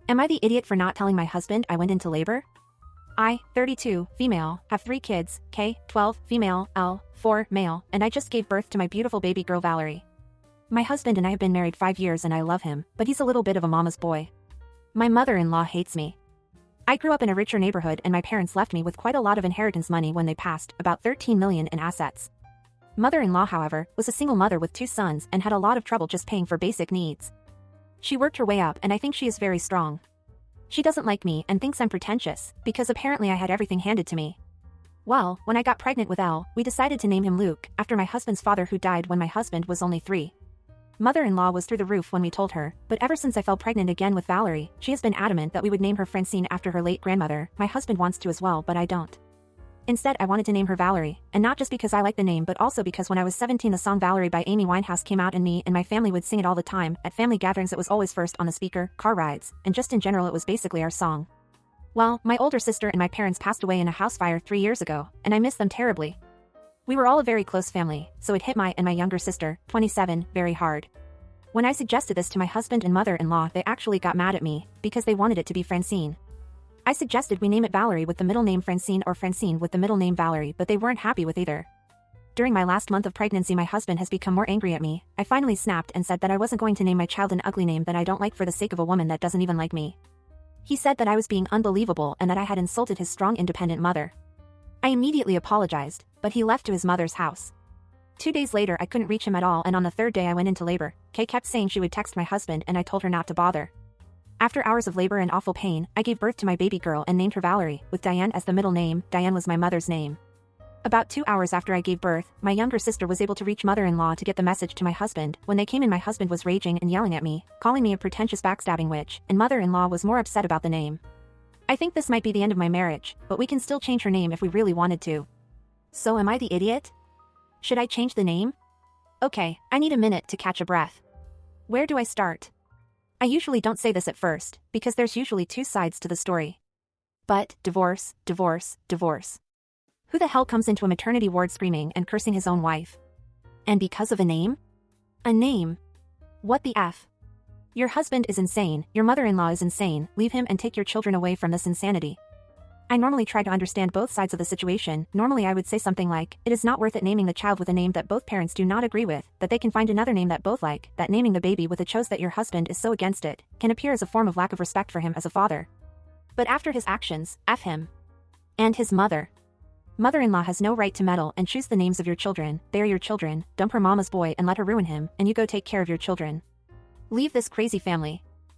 Am I the idiot for not telling my husband I went into labor? I, 32, female, have 3 kids, K, 12, female, L, 4, male, and I just gave birth to my beautiful baby girl Valerie. My husband and I have been married 5 years and I love him, but he's a little bit of a mama's boy. My mother-in-law hates me. I grew up in a richer neighborhood and my parents left me with quite a lot of inheritance money when they passed, about 13 million in assets. Mother-in-law, however, was a single mother with 2 sons and had a lot of trouble just paying for basic needs. She worked her way up and I think she is very strong. She doesn't like me and thinks I'm pretentious, because apparently I had everything handed to me. Well, when I got pregnant with Elle, we decided to name him Luke, after my husband's father who died when my husband was only 3. Mother-in-law was through the roof when we told her, but ever since I fell pregnant again with Valerie, she has been adamant that we would name her Francine after her late grandmother. My husband wants to as well, but I don't. Instead, I wanted to name her Valerie, and not just because I like the name but also because when I was 17 the song Valerie by Amy Winehouse came out and me and my family would sing it all the time. At family gatherings it was always first on the speaker, car rides, and just in general it was basically our song. Well, my older sister and my parents passed away in a house fire 3 years ago, and I miss them terribly. We were all a very close family, so it hit my and my younger sister, 27, very hard. When I suggested this to my husband and mother-in-law they actually got mad at me, because they wanted it to be Francine. I suggested we name it Valerie with the middle name Francine or Francine with the middle name Valerie, but they weren't happy with either. During my last month of pregnancy my husband has become more angry at me. I finally snapped and said that I wasn't going to name my child an ugly name that I don't like for the sake of a woman that doesn't even like me. He said that I was being unbelievable and that I had insulted his strong independent mother. I immediately apologized, but he left to his mother's house. 2 days later I couldn't reach him at all and on the 3rd day I went into labor. Kay kept saying she would text my husband and I told her not to bother. After hours of labor and awful pain, I gave birth to my baby girl and named her Valerie, with Diane as the middle name. Diane was my mother's name. About 2 hours after I gave birth, my younger sister was able to reach mother-in-law to get the message to my husband. When they came in my husband was raging and yelling at me, calling me a pretentious backstabbing witch, and mother-in-law was more upset about the name. I think this might be the end of my marriage, but we can still change her name if we really wanted to. So am I the idiot? Should I change the name? Okay, I need a minute to catch a breath. Where do I start? I usually don't say this at first, because there's usually 2 sides to the story. But, divorce, divorce, divorce. Who the hell comes into a maternity ward screaming and cursing his own wife? And because of a name? A name. What the F? Your husband is insane, your mother-in-law is insane, leave him and take your children away from this insanity. I normally try to understand both sides of the situation. Normally I would say something like, it is not worth it naming the child with a name that both parents do not agree with, that they can find another name that both like, that naming the baby with a chose that your husband is so against it, can appear as a form of lack of respect for him as a father. But after his actions, F him. And his mother. Mother-in-law has no right to meddle and choose the names of your children. They are your children, dump her mama's boy and let her ruin him, and you go take care of your children. Leave this crazy family.